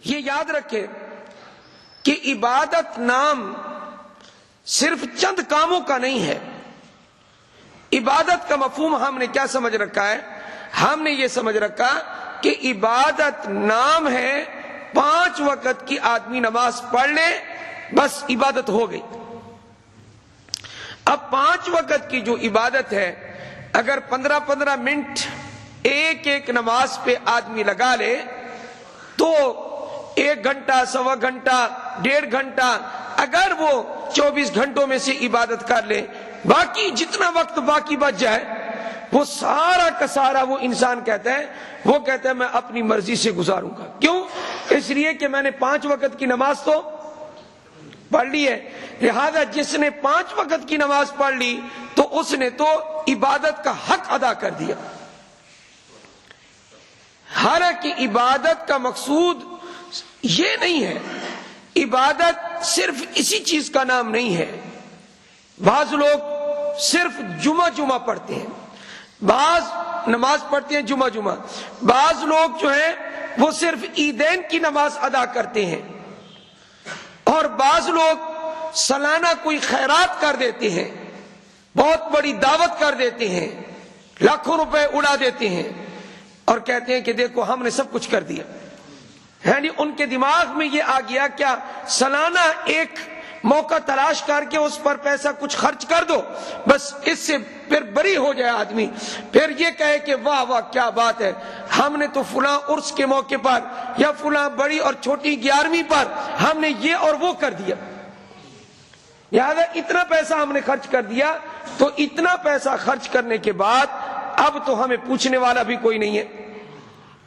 یہ یاد رکھے کہ عبادت نام صرف چند کاموں کا نہیں ہے. عبادت کا مفہوم ہم نے کیا سمجھ رکھا ہے؟ ہم نے یہ سمجھ رکھا کہ عبادت نام ہے 5 وقت کی آدمی نماز پڑھ لے بس عبادت ہو گئی. اب 5 وقت کی جو عبادت ہے اگر 15-15 منٹ ایک نماز پہ آدمی لگا لے تو 1 گھنٹہ، سوا گھنٹہ، 1.5 گھنٹہ اگر وہ 24 گھنٹوں میں سے عبادت کر لے، باقی جتنا وقت باقی بچ جائے وہ سارا کا سارا وہ انسان کہتا ہے میں اپنی مرضی سے گزاروں گا. کیوں؟ اس لیے کہ میں نے 5 وقت کی نماز تو پڑھ لی ہے. لہذا جس نے 5 وقت کی نماز پڑھ لی تو اس نے تو عبادت کا حق ادا کر دیا. حالانکہ عبادت کا مقصود یہ نہیں ہے. عبادت صرف اسی چیز کا نام نہیں ہے. بعض لوگ صرف جمعہ پڑھتے ہیں، بعض نماز پڑھتے ہیں جمعہ، بعض لوگ جو ہیں وہ صرف عیدین کی نماز ادا کرتے ہیں، اور بعض لوگ سالانہ کوئی خیرات کر دیتے ہیں، بہت بڑی دعوت کر دیتے ہیں، لاکھوں روپے اڑا دیتے ہیں اور کہتے ہیں کہ دیکھو ہم نے سب کچھ کر دیا. یعنی ان کے دماغ میں یہ آ گیا کیا سالانہ ایک موقع تلاش کر کے اس پر پیسہ کچھ خرچ کر دو، بس اس سے پھر بری ہو جائے آدمی، پھر یہ کہے کہ واہ واہ کیا بات ہے، ہم نے تو فلاں عرس کے موقع پر یا فلاں بڑی اور چھوٹی 11ویں پر ہم نے یہ اور وہ کر دیا، لہذا اتنا پیسہ ہم نے خرچ کر دیا. تو اتنا پیسہ خرچ کرنے کے بعد اب تو ہمیں پوچھنے والا بھی کوئی نہیں ہے.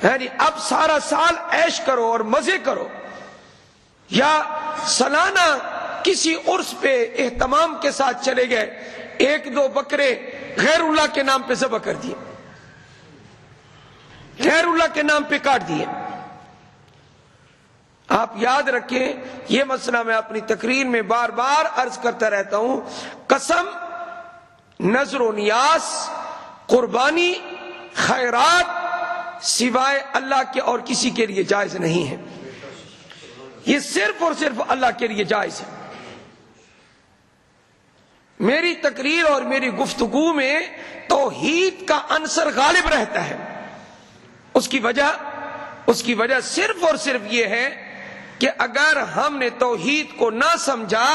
یعنی اب سارا سال عیش کرو اور مزے کرو، یا سالانہ کسی عرس پہ اہتمام کے ساتھ چلے گئے، 1-2 بکرے غیر اللہ کے نام پہ ذبح کر دیے، غیر اللہ کے نام پہ کاٹ دیے. آپ یاد رکھیں یہ مسئلہ میں اپنی تقریر میں بار بار عرض کرتا رہتا ہوں، قسم، نذر و نیاز، قربانی، خیرات سوائے اللہ کے اور کسی کے لیے جائز نہیں ہے. یہ صرف اور صرف اللہ کے لیے جائز ہے. میری تقریر اور میری گفتگو میں توحید کا عنصر غالب رہتا ہے. اس کی وجہ صرف اور صرف یہ ہے کہ اگر ہم نے توحید کو نہ سمجھا،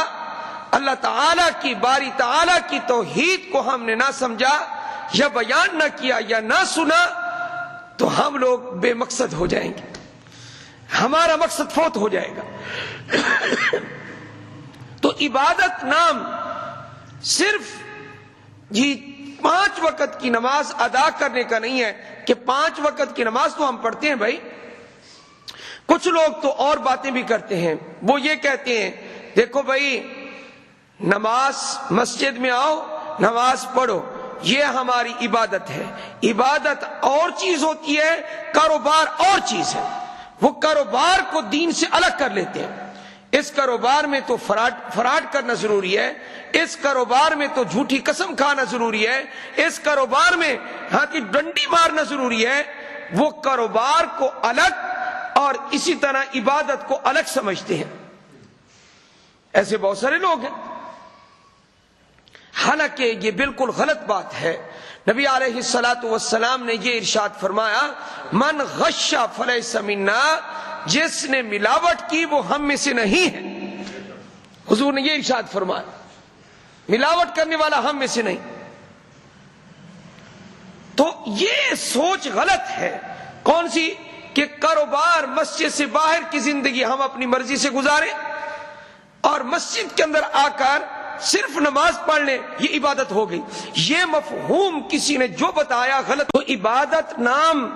اللہ تعالی کی باری تعالی کی توحید کو ہم نے نہ سمجھا یا بیان نہ کیا یا نہ سنا تو ہم لوگ بے مقصد ہو جائیں گے، ہمارا مقصد فوت ہو جائے گا. تو عبادت نام صرف 5 وقت کی نماز ادا کرنے کا نہیں ہے کہ 5 وقت کی نماز تو ہم پڑھتے ہیں بھائی. کچھ لوگ تو اور باتیں بھی کرتے ہیں. وہ یہ کہتے ہیں دیکھو بھائی نماز مسجد میں آؤ، نماز پڑھو، یہ ہماری عبادت ہے. عبادت اور چیز ہوتی ہے، کاروبار اور چیز ہے. وہ کاروبار کو دین سے الگ کر لیتے ہیں. اس کاروبار میں تو فراڈ کرنا ضروری ہے، اس کاروبار میں تو جھوٹی قسم کھانا ضروری ہے، اس کاروبار میں ہاتھ کی ڈنڈی مارنا ضروری ہے. وہ کاروبار کو الگ اور اسی طرح عبادت کو الگ سمجھتے ہیں. ایسے بہت سارے لوگ ہیں. حالانکہ یہ بالکل غلط بات ہے. نبی علیہ الصلوۃ والسلام نے یہ ارشاد فرمایا، من غش فلیس منا، جس نے ملاوٹ کی وہ ہم میں سے نہیں ہے. حضور نے یہ ارشاد فرمایا، ملاوٹ کرنے والا ہم میں سے نہیں. تو یہ سوچ غلط ہے. کون سی؟ کہ کاروبار مسجد سے باہر کی زندگی ہم اپنی مرضی سے گزاریں اور مسجد کے اندر آ کر صرف نماز پڑھ لیں، یہ عبادت ہو گئی. یہ مفہوم کسی نے جو بتایا غلط. تو عبادت نام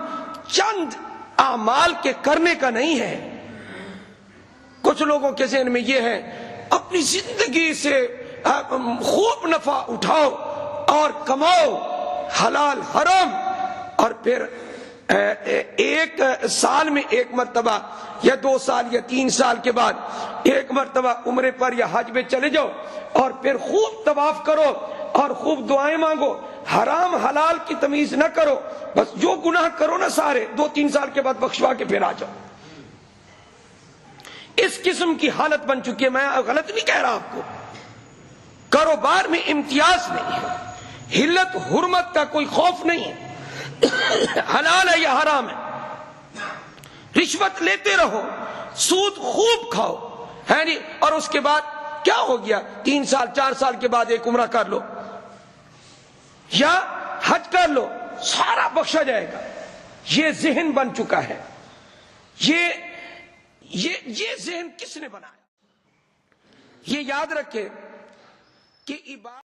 چند اعمال کے کرنے کا نہیں ہے. کچھ لوگوں کے ذہن میں یہ ہے اپنی زندگی سے خوب نفع اٹھاؤ اور کماؤ حلال حرام، اور پھر 1 سال میں 1 مرتبہ یا 2 سال یا 3 سال کے بعد 1 مرتبہ عمرے پر یا حج میں چلے جاؤ اور پھر خوب طواف کرو اور خوب دعائیں مانگو، حرام حلال کی تمیز نہ کرو، بس جو گناہ کرو نا سارے 2-3 سال کے بعد بخشوا کے پھر آ جاؤ. اس قسم کی حالت بن چکی ہے. میں غلط نہیں کہہ رہا آپ کو. کاروبار میں امتیاز نہیں ہے, حلت حرمت کا کوئی خوف نہیں ہے, حلال ہے یا حرام ہے. رشوت لیتے رہو, سود خوب کھاؤ, ہے نہیں, اور اس کے بعد کیا ہو گیا, 3 سال 4 سال کے بعد ایک عمرہ کر لو یا حج کر لو, سارا بخشا جائے گا. یہ ذہن بن چکا ہے. یہ ذہن کس نے بنایا؟ یہ یاد رکھے کہ عبادت